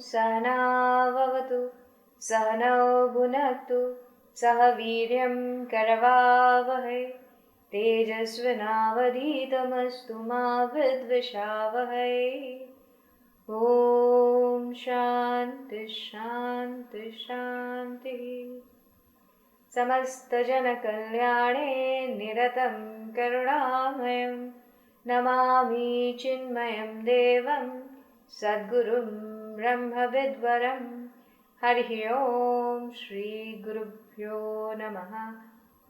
Sahana vavatu, Sahana bhunaktu, Saha viryam karavavahai, Tejasvinavadhitamastu ma vidvishavahai. Om Shanti Shanti Shanti. Samasta jana kalyane niratam karunamayam, Namami chinmayam devam Sadgurum Brahma Vidvaram. Harihi Om Shri Gurubhyo Namaha.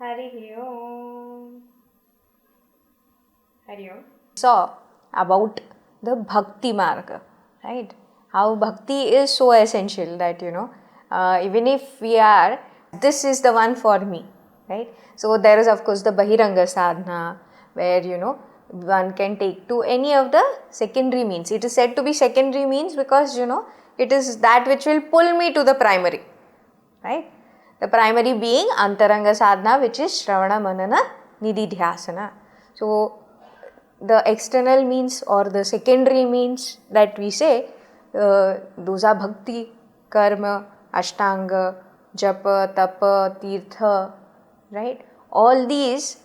Harihi Om. Harihi Om. So, about the Bhakti Marga, right? How Bhakti is so essential that, even if we are, this is the one for me, right? So, there is of course the Bahiranga Sadhana, where, one can take to any of the secondary means. It is said to be secondary means because, it is that which will pull me to the primary, right? The primary being Antaranga Sadhana, which is Shravana Manana Nididhyasana. So, the external means or the secondary means that we say, those are Bhakti, Karma, Ashtanga, Japa, Tapa, Tirtha, right? All these,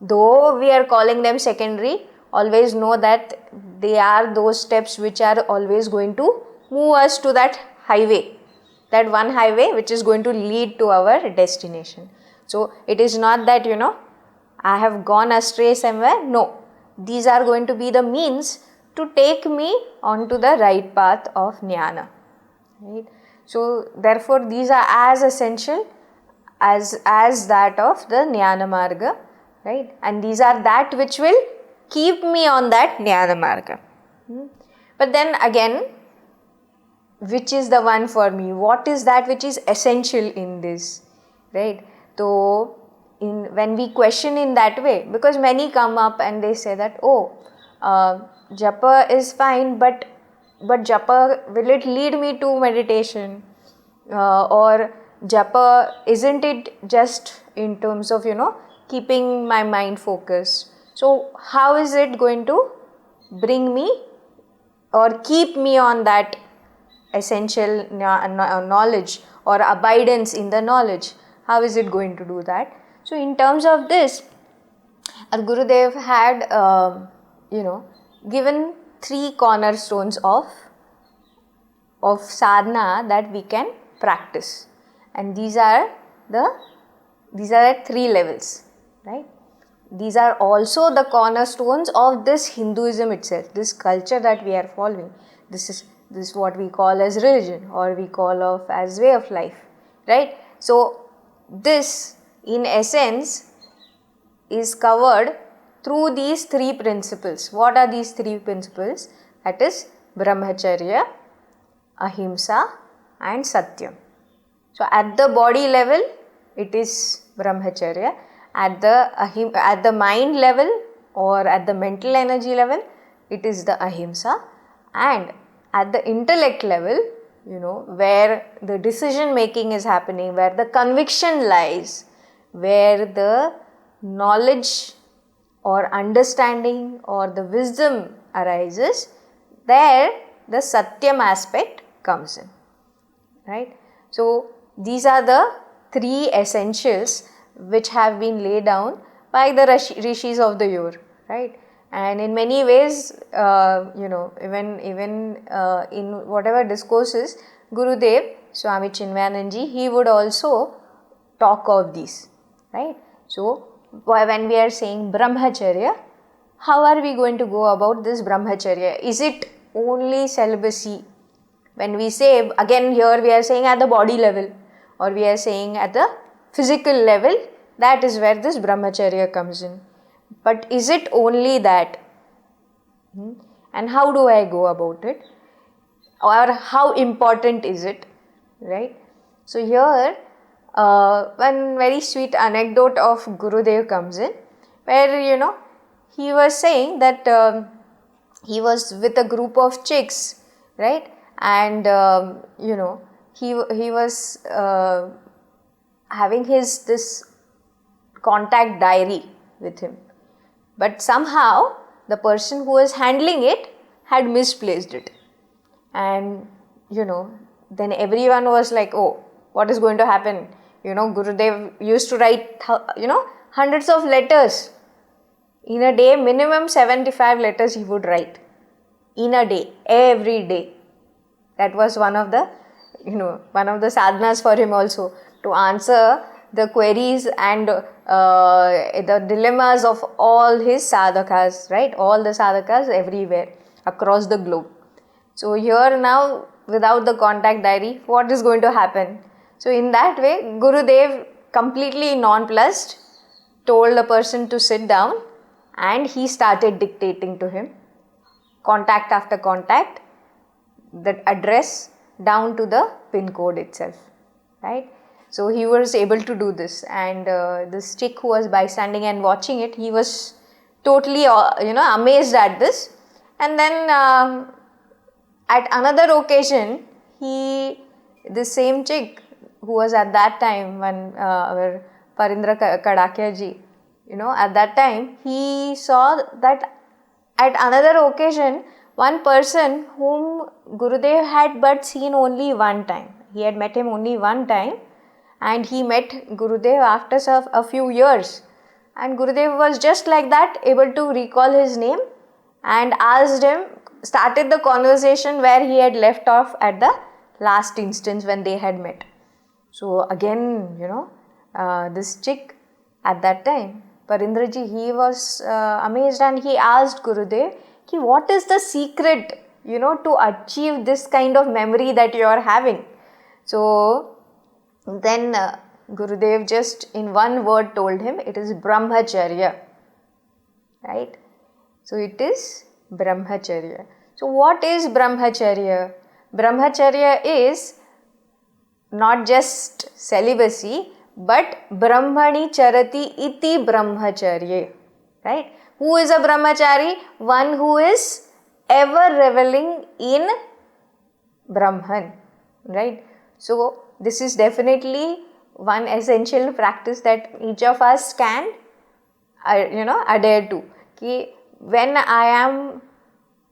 though we are calling them secondary, always know that they are those steps which are always going to move us to that highway, that one highway which is going to lead to our destination. So, it is not that, I have gone astray somewhere. No, these are going to be the means to take me onto the right path of jnana, right? So, therefore, these are as essential as that of the jnana marga, right? And these are that which will keep me on that jnana marga. But then again, which is the one for me? What is that which is essential in this, right? So, when we question in that way, because many come up and they say that, japa is fine, but japa, will it lead me to meditation? Or japa, isn't it just in terms of, keeping my mind focused? So, how is it going to bring me or keep me on that essential knowledge or abidance in the knowledge? How is it going to do that? So, in terms of this, our Gurudev had, given 3 cornerstones of sadhana that we can practice, and these are at 3 levels, right? These are also the cornerstones of this Hinduism itself, this culture that we are following. This is what we call as religion, or we call of as way of life, right? So, this in essence is covered through these 3 principles. What are these 3 principles? That is brahmacharya, ahimsa and satyam. So, at the body level, it is brahmacharya. At the mind level or at the mental energy level, it is the ahimsa. And at the intellect level, where the decision making is happening, where the conviction lies, where the knowledge or understanding or the wisdom arises, there the satyam aspect comes in, right? So, these are the 3 essentials which have been laid down by the rishis of the yore, right? And in many ways, even in whatever discourses, Gurudev, Swami Chinmayananji, he would also talk of these, right? So, when we are saying brahmacharya, how are we going to go about this brahmacharya? Is it only celibacy? When we say, again here we are saying at the body level, or we are saying at the physical level, that is where this brahmacharya comes in. But is it only that? And how do I go about it? Or how important is it? Right? So here, one very sweet anecdote of Gurudev comes in, where he was saying that he was with a group of chicks, right? And he was having this contact diary with him, but somehow the person who was handling it had misplaced it. And then everyone was like, oh, what is going to happen? Gurudev used to write hundreds of letters in a day. Minimum 75 letters he would write in a day, every day. That was one of the sadhanas for him also, to answer the queries and the dilemmas of all his sadhakas, right? All the sadhakas everywhere across the globe. So here now, without the contact diary, what is going to happen? So in that way, Gurudev, completely nonplussed, told the person to sit down, and he started dictating to him, contact after contact, the address down to the pin code itself, right? So he was able to do this, and this chick who was bystanding and watching it, he was totally amazed at this. And then at another occasion, this same chick who was at that time, when our Parindra Kadakia ji, at that time, he saw that at another occasion, one person whom Gurudev had but seen only one time. He had met him only one time, and he met Gurudev after a few years. And Gurudev was just like that, able to recall his name, and asked him, started the conversation where he had left off at the last instance when they had met. So again, this chick at that time, Parindraji, he was amazed, and he asked Gurudev, what is the secret, to achieve this kind of memory that you are having? So then Gurudev just in one word told him, it is brahmacharya, right? So it is brahmacharya. So what is brahmacharya? Brahmacharya is not just celibacy, but brahmani charati iti brahmacharya, right? Who is a brahmachari? One who is ever reveling in Brahman, right? So this is definitely one essential practice that each of us can adhere to. When I am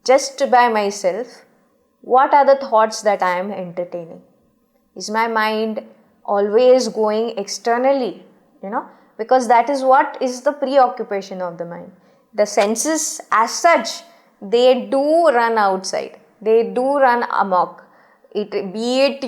just by myself, what are the thoughts that I am entertaining? Is my mind always going externally? Because that is what is the preoccupation of the mind. The senses as such, they do run outside. They do run amok. Be it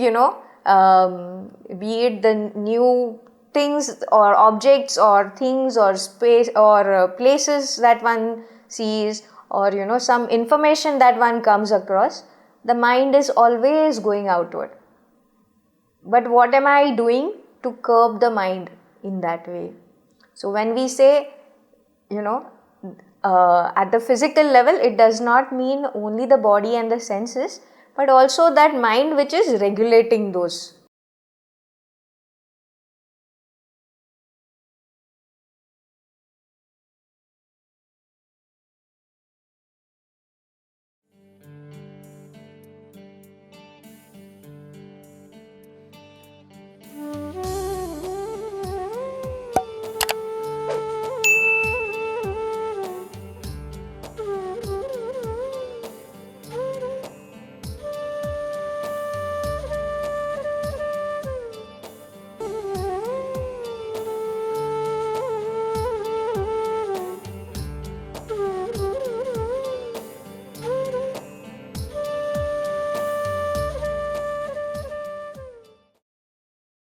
the new things or objects or things or space or places that one sees, or some information that one comes across, the mind is always going outward. But what am I doing to curb the mind in that way? So when we say, at the physical level, it does not mean only the body and the senses, but also that mind which is regulating those